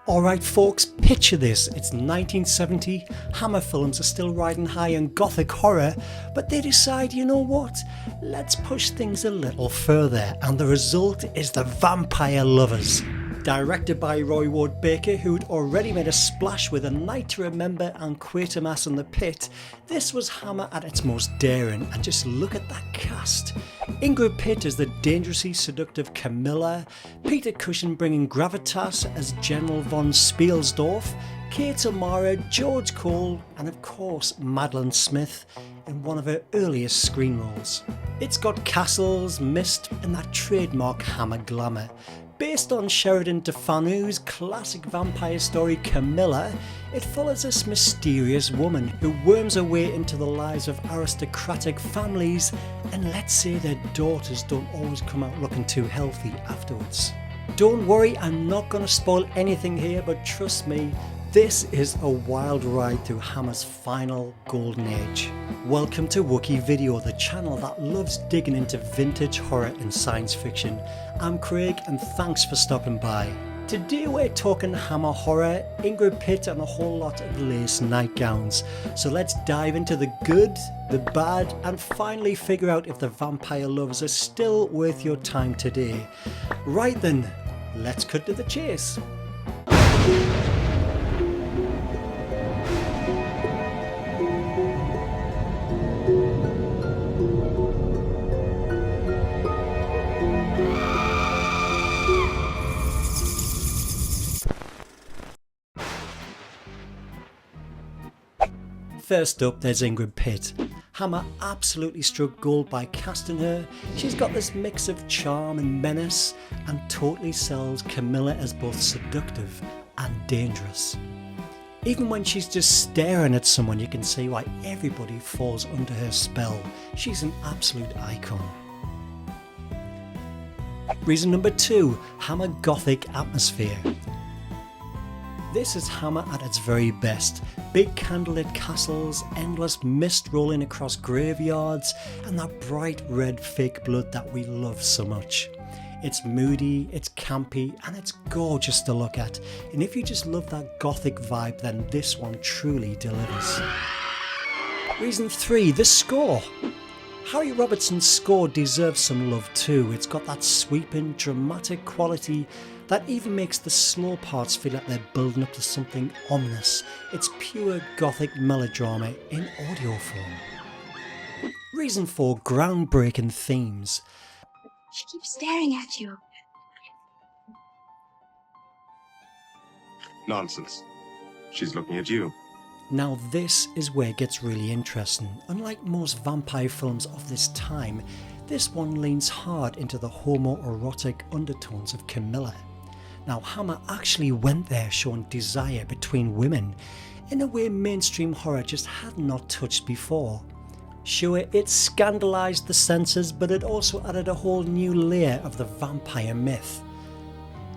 Alright folks, picture this, it's 1970, Hammer Films are still riding high on Gothic horror, but they decide, you know what, let's push things a little further, and the result is The Vampire Lovers. Directed by Roy Ward Baker, who'd already made a splash with A Night to Remember and Quatermass in the Pit, this was Hammer at its most daring, and just look at that cast. Ingrid Pitt as the dangerously seductive Camilla, Peter Cushing bringing gravitas as General von Spielsdorf, Kate O'Mara, George Cole, and of course Madeline Smith in one of her earliest screen roles. It's got castles, mist, and that trademark Hammer glamour. Based on Sheridan Defanu's classic vampire story Camilla, it follows this mysterious woman who worms her way into the lives of aristocratic families, and let's say their daughters don't always come out looking too healthy afterwards. Don't worry, I'm not going to spoil anything here, but trust me, this is a wild ride through Hammer's final golden age. Welcome to Wookiee Video, the channel that loves digging into vintage horror and science fiction. I'm Craig and thanks for stopping by. Today we're talking Hammer horror, Ingrid Pitt and a whole lot of lace nightgowns. So let's dive into the good, the bad, and finally figure out if The Vampire Lovers are still worth your time today. Right then, let's cut to the chase. First up, there's Ingrid Pitt. Hammer absolutely struck gold by casting her. She's got this mix of charm and menace, and totally sells Camilla as both seductive and dangerous. Even when she's just staring at someone, you can see why everybody falls under her spell. She's an absolute icon. Reason number 2, Hammer Gothic atmosphere. This is Hammer at its very best. Big candlelit castles, endless mist rolling across graveyards, and that bright red fake blood that we love so much. It's moody, it's campy, and it's gorgeous to look at. And if you just love that gothic vibe, then this one truly delivers. Reason 3, the score. Harry Robertson's score deserves some love too. It's got that sweeping, dramatic quality that even makes the slow parts feel like they're building up to something ominous. It's pure gothic melodrama in audio form. Reason 4, groundbreaking themes. She keeps staring at you. Nonsense. She's looking at you. Now this is where it gets really interesting. Unlike most vampire films of this time, this one leans hard into the homoerotic undertones of Camilla. Now Hammer actually went there showing desire between women in a way mainstream horror just had not touched before. Sure, it scandalised the senses, but it also added a whole new layer of the vampire myth.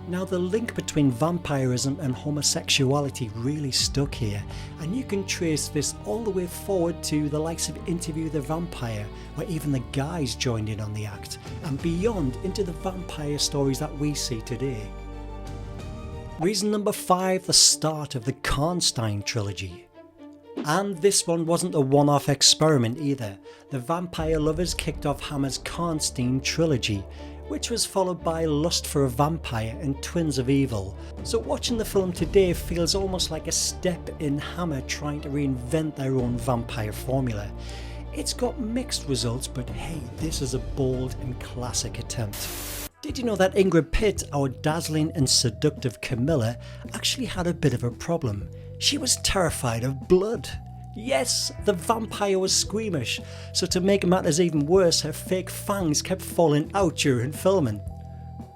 Now the link between vampirism and homosexuality really stuck here, and you can trace this all the way forward to the likes of Interview the Vampire, where even the guys joined in on the act, and beyond into the vampire stories that we see today. Reason number 5, the start of the Karnstein trilogy. And this one wasn't a one-off experiment either. The Vampire Lovers kicked off Hammer's Karnstein trilogy, which was followed by Lust for a Vampire and Twins of Evil. So watching the film today feels almost like a step in Hammer trying to reinvent their own vampire formula. It's got mixed results, but hey, this is a bold and classic attempt. Did you know that Ingrid Pitt, our dazzling and seductive Camilla, actually had a bit of a problem? She was terrified of blood. Yes, the vampire was squeamish, so to make matters even worse, her fake fangs kept falling out during filming.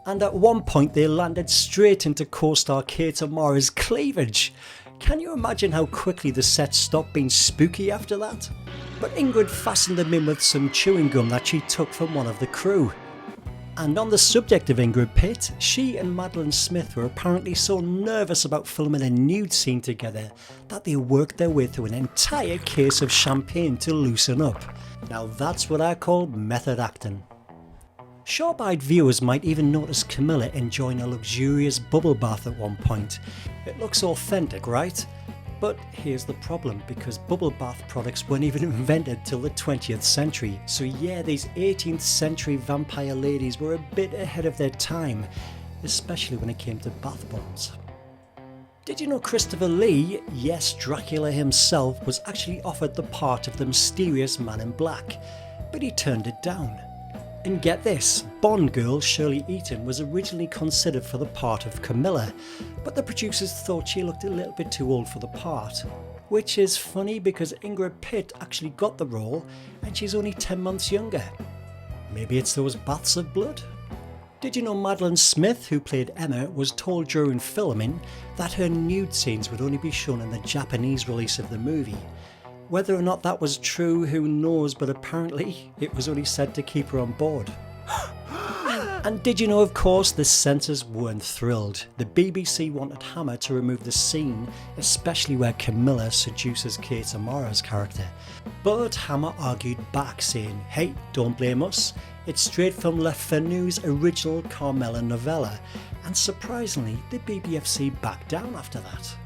And at one point they landed straight into co-star Kate O'Mara's cleavage. Can you imagine how quickly the set stopped being spooky after that? But Ingrid fastened them in with some chewing gum that she took from one of the crew. And on the subject of Ingrid Pitt, she and Madeline Smith were apparently so nervous about filming a nude scene together that they worked their way through an entire case of champagne to loosen up. Now that's what I call method acting. Sharp-eyed viewers might even notice Camilla enjoying a luxurious bubble bath at one point. It looks authentic, right? But here's the problem, because bubble bath products weren't even invented till the 20th century. So yeah, these 18th century vampire ladies were a bit ahead of their time, especially when it came to bath bombs. Did you know Christopher Lee, yes Dracula himself, was actually offered the part of the mysterious Man in Black, but he turned it down. And get this, Bond girl Shirley Eaton was originally considered for the part of Camilla, but the producers thought she looked a little bit too old for the part. Which is funny because Ingrid Pitt actually got the role and she's only 10 months younger. Maybe it's those baths of blood? Did you know Madeline Smith, who played Emma, was told during filming that her nude scenes would only be shown in the Japanese release of the movie? Whether or not that was true, who knows, but apparently it was only said to keep her on board. And did you know, of course, the censors weren't thrilled. The BBC wanted Hammer to remove the scene, especially where Camilla seduces Kate Amara's character. But Hammer argued back, saying, hey, don't blame us. It's straight from Le Fanu's original Carmela novella, and surprisingly, the BBFC backed down after that.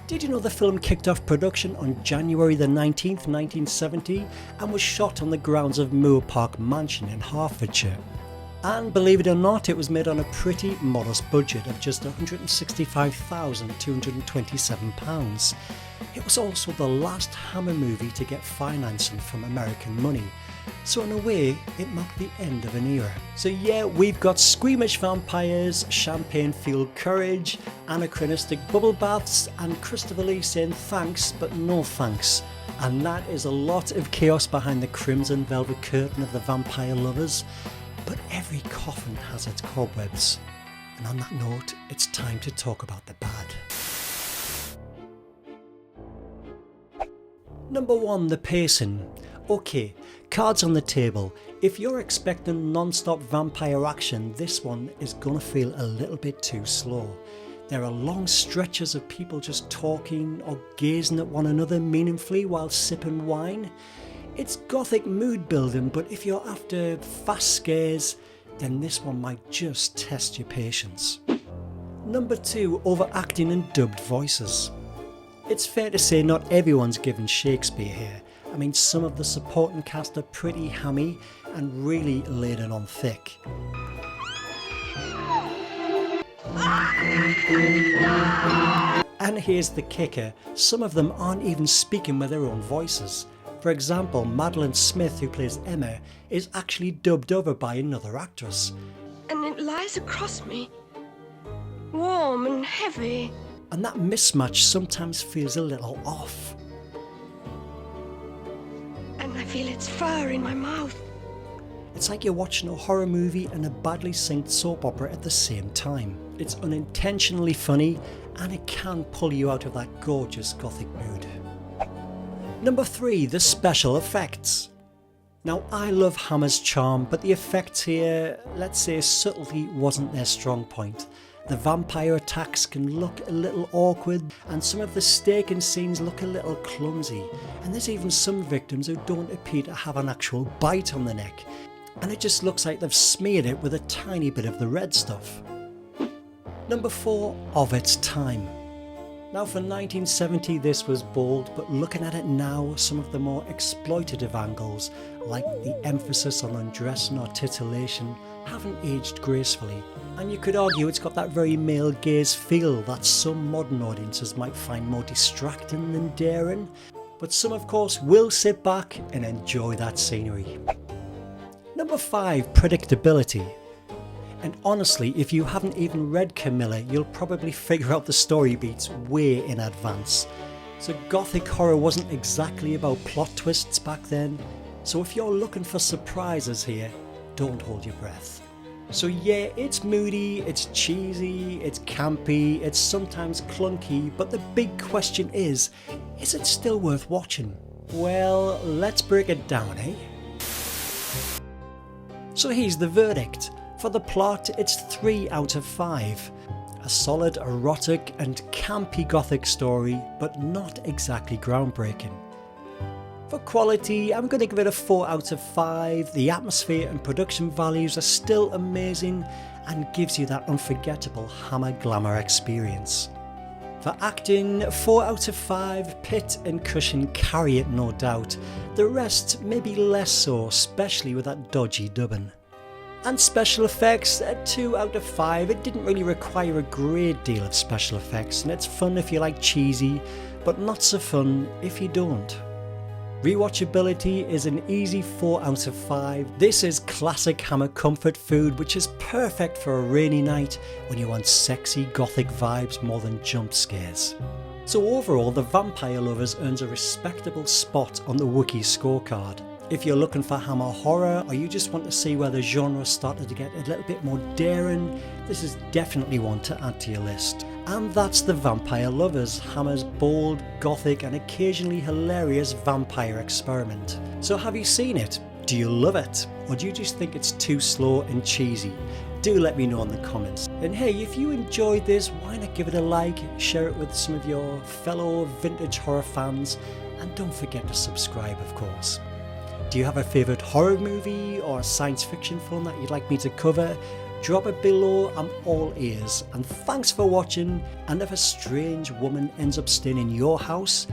Did you know the film kicked off production on January the 19th, 1970 and was shot on the grounds of Moor Park Mansion in Hertfordshire? And believe it or not, it was made on a pretty modest budget of just £165,227. It was also the last Hammer movie to get financing from American money. So in a way, it marked the end of an era. So yeah, we've got squeamish vampires, champagne-fueled courage, anachronistic bubble baths, and Christopher Lee saying thanks, but no thanks. And that is a lot of chaos behind the crimson velvet curtain of the vampire lovers. But every coffin has its cobwebs. And on that note, it's time to talk about the bad. Number 1, the pacing. Okay, cards on the table. If you're expecting non-stop vampire action, this one is gonna feel a little bit too slow. There are long stretches of people just talking or gazing at one another meaningfully while sipping wine. It's Gothic mood building, but if you're after fast scares, then this one might just test your patience. Number 2, overacting and dubbed voices. It's fair to say not everyone's given Shakespeare here. I mean, some of the supporting cast are pretty hammy and really laid it on thick. And here's the kicker, some of them aren't even speaking with their own voices. For example, Madeline Smith, who plays Emma, is actually dubbed over by another actress. And it lies across me, warm and heavy. And that mismatch sometimes feels a little off. And I feel its fur in my mouth. It's like you're watching a horror movie and a badly synced soap opera at the same time. It's unintentionally funny, and it can pull you out of that gorgeous Gothic mood. Number 3, the special effects. Now, I love Hammer's charm, but the effects here, let's say subtlety wasn't their strong point. The vampire attacks can look a little awkward, and some of the staking scenes look a little clumsy, and there's even some victims who don't appear to have an actual bite on the neck, and it just looks like they've smeared it with a tiny bit of the red stuff. Number 4, of its time. Now for 1970 this was bold, but looking at it now, some of the more exploitative angles, like the emphasis on undressing or titillation, haven't aged gracefully. And you could argue it's got that very male gaze feel that some modern audiences might find more distracting than daring, but some of course will sit back and enjoy that scenery. Number 5, predictability. And honestly, if you haven't even read Camilla, you'll probably figure out the story beats way in advance. So Gothic horror wasn't exactly about plot twists back then, so if you're looking for surprises here, don't hold your breath. So yeah, it's moody, it's cheesy, it's campy, it's sometimes clunky, but the big question is it still worth watching? Well, let's break it down, eh? So here's the verdict. For the plot, it's 3 out of 5. A solid, erotic and campy Gothic story, but not exactly groundbreaking. For quality, I'm going to give it a 4 out of 5. The atmosphere and production values are still amazing and gives you that unforgettable Hammer glamour experience. For acting, 4 out of 5. Pitt and Cushing carry it, no doubt. The rest maybe less so, especially with that dodgy dubbing. And special effects, a 2 out of 5. It didn't really require a great deal of special effects, and it's fun if you like cheesy, but not so fun if you don't. Rewatchability is an easy 4 out of 5. This is classic Hammer comfort food, which is perfect for a rainy night when you want sexy Gothic vibes more than jump scares. So overall, The Vampire Lovers earns a respectable spot on the Wookiee scorecard. If you're looking for Hammer horror, or you just want to see where the genre started to get a little bit more daring, this is definitely one to add to your list. And that's The Vampire Lovers, Hammer's bold, gothic and occasionally hilarious vampire experiment. So have you seen it? Do you love it? Or do you just think it's too slow and cheesy? Do let me know in the comments. And hey, if you enjoyed this, why not give it a like, share it with some of your fellow vintage horror fans, and don't forget to subscribe, of course. Do you have a favourite horror movie or science fiction film that you'd like me to cover? Drop it below, I'm all ears. And thanks for watching, and if a strange woman ends up staying in your house,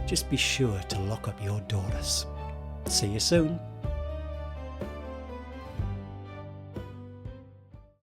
just be sure to lock up your doors. See you soon.